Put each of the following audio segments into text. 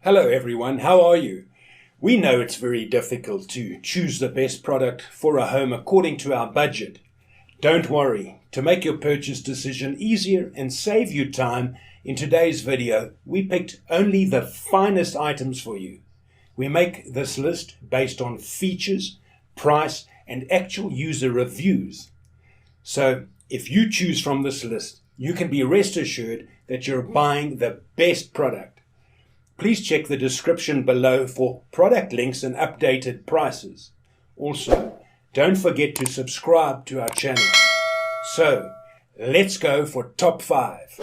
Hello everyone, how are you? We know it's very difficult to choose the best product for a home according to our budget. Don't worry, to make your purchase decision easier and save you time, in today's video we picked only the finest items for you. We make this list based on features, price and actual user reviews. So if you choose from this list, you can be rest assured that you're buying the best product. Please check the description below for product links and updated prices. Also, don't forget to subscribe to our channel. So, let's go for top 5.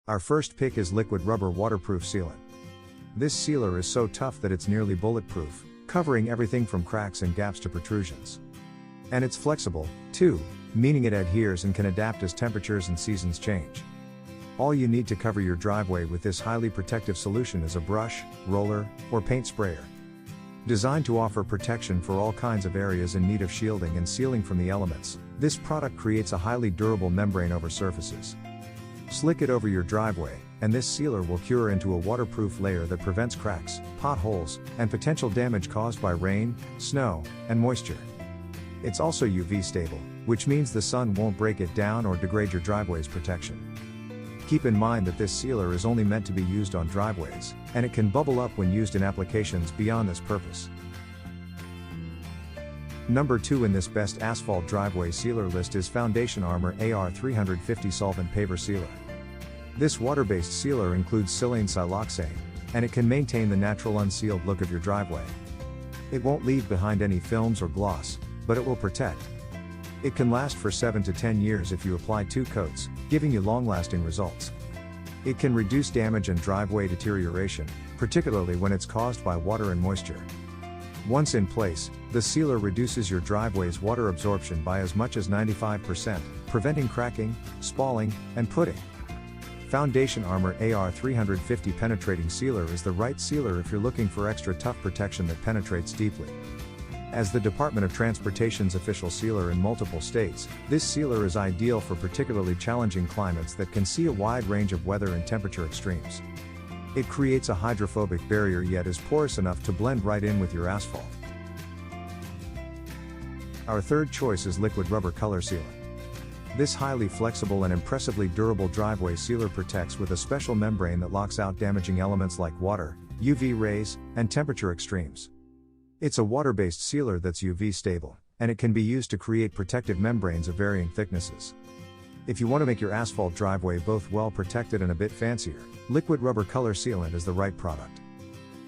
Our first pick is liquid rubber waterproof sealant. This sealer is so tough that it's nearly bulletproof, covering everything from cracks and gaps to protrusions. And it's flexible, too, meaning it adheres and can adapt as temperatures and seasons change. All you need to cover your driveway with this highly protective solution is a brush, roller, or paint sprayer. Designed to offer protection for all kinds of areas in need of shielding and sealing from the elements, this product creates a highly durable membrane over surfaces. Slick it over your driveway, and this sealer will cure into a waterproof layer that prevents cracks, potholes, and potential damage caused by rain, snow, and moisture. It's also UV stable, which means the sun won't break it down or degrade your driveway's protection. Keep in mind that this sealer is only meant to be used on driveways, and it can bubble up when used in applications beyond this purpose. Number 2 in this best asphalt driveway sealer list is Foundation Armor AR350 Solvent Paver Sealer. This water-based sealer includes silane siloxane, and it can maintain the natural unsealed look of your driveway. It won't leave behind any films or gloss, but it will protect. It can last for 7 to 10 years if you apply 2 coats, giving you long-lasting results. It can reduce damage and driveway deterioration, particularly when it's caused by water and moisture. Once in place, the sealer reduces your driveway's water absorption by as much as 95%, preventing cracking, spalling, and putting. Foundation Armor AR350 Penetrating Sealer is the right sealer if you're looking for extra tough protection that penetrates deeply. As the Department of Transportation's official sealer in multiple states, this sealer is ideal for particularly challenging climates that can see a wide range of weather and temperature extremes. It creates a hydrophobic barrier yet is porous enough to blend right in with your asphalt. Our third choice is liquid rubber color sealant. This highly flexible and impressively durable driveway sealer protects with a special membrane that locks out damaging elements like water, UV rays, and temperature extremes. It's a water-based sealer that's UV stable, and it can be used to create protective membranes of varying thicknesses. If you want to make your asphalt driveway both well protected and a bit fancier, liquid rubber color sealant is the right product.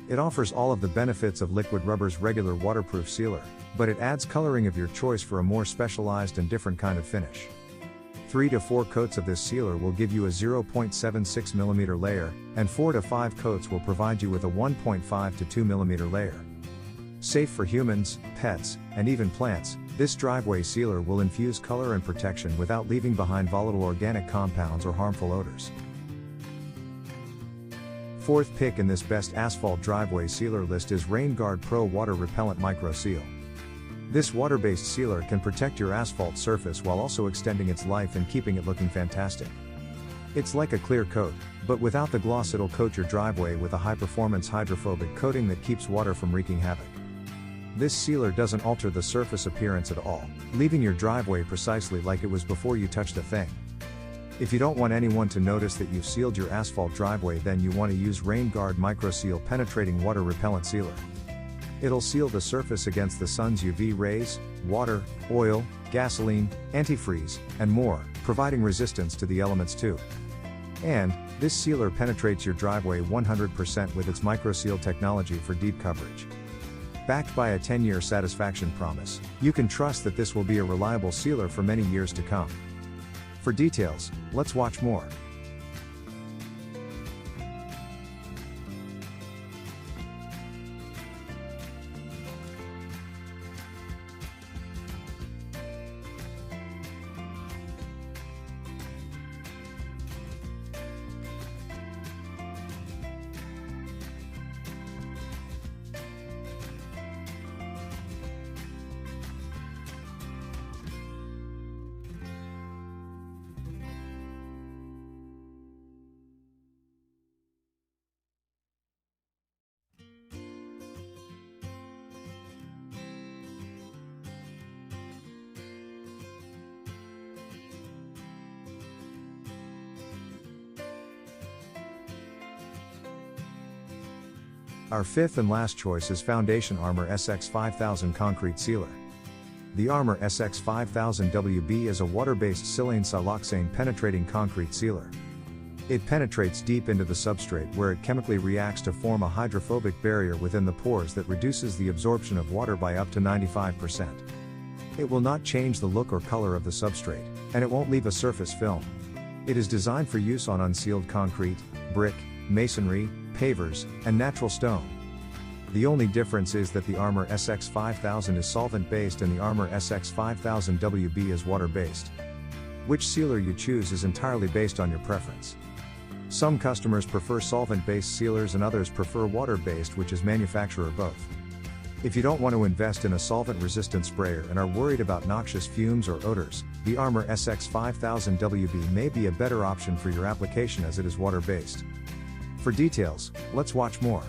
It offers all of the benefits of liquid rubber's regular waterproof sealer, but it adds coloring of your choice for a more specialized and different kind of finish. 3 to 4 coats of this sealer will give you a 0.76 mm layer, and 4 to 5 coats will provide you with a 1.5 to 2 mm layer. Safe for humans, pets, and even plants, this driveway sealer will infuse color and protection without leaving behind volatile organic compounds or harmful odors. Fourth pick in this best asphalt driveway sealer list is RainGuard Pro Water Repellent Micro Seal. This water-based sealer can protect your asphalt surface while also extending its life and keeping it looking fantastic. It's like a clear coat, but without the gloss. It'll coat your driveway with a high-performance hydrophobic coating that keeps water from wreaking havoc. This sealer doesn't alter the surface appearance at all, leaving your driveway precisely like it was before you touched a thing. If you don't want anyone to notice that you've sealed your asphalt driveway, then you want to use RainGuard Micro Seal Penetrating Water Repellent Sealer. It'll seal the surface against the sun's UV rays, water, oil, gasoline, antifreeze, and more, providing resistance to the elements too. And, this sealer penetrates your driveway 100% with its microseal technology for deep coverage. Backed by a 10-year satisfaction promise, you can trust that this will be a reliable sealer for many years to come. For details, let's watch more. Our fifth and last choice is Foundation Armor SX5000 Concrete Sealer. The Armor SX5000WB is a water-based silane siloxane penetrating concrete sealer. It penetrates deep into the substrate where it chemically reacts to form a hydrophobic barrier within the pores that reduces the absorption of water by up to 95%. It will not change the look or color of the substrate, and it won't leave a surface film. It is designed for use on unsealed concrete, brick, masonry, pavers, and natural stone. The only difference is that the Armor SX5000 is solvent-based and the Armor SX5000WB is water-based. Which sealer you choose is entirely based on your preference. Some customers prefer solvent-based sealers and others prefer water-based, which is manufacturer both. If you don't want to invest in a solvent-resistant sprayer and are worried about noxious fumes or odors, the Armor SX5000WB may be a better option for your application as it is water-based. For details, let's watch more.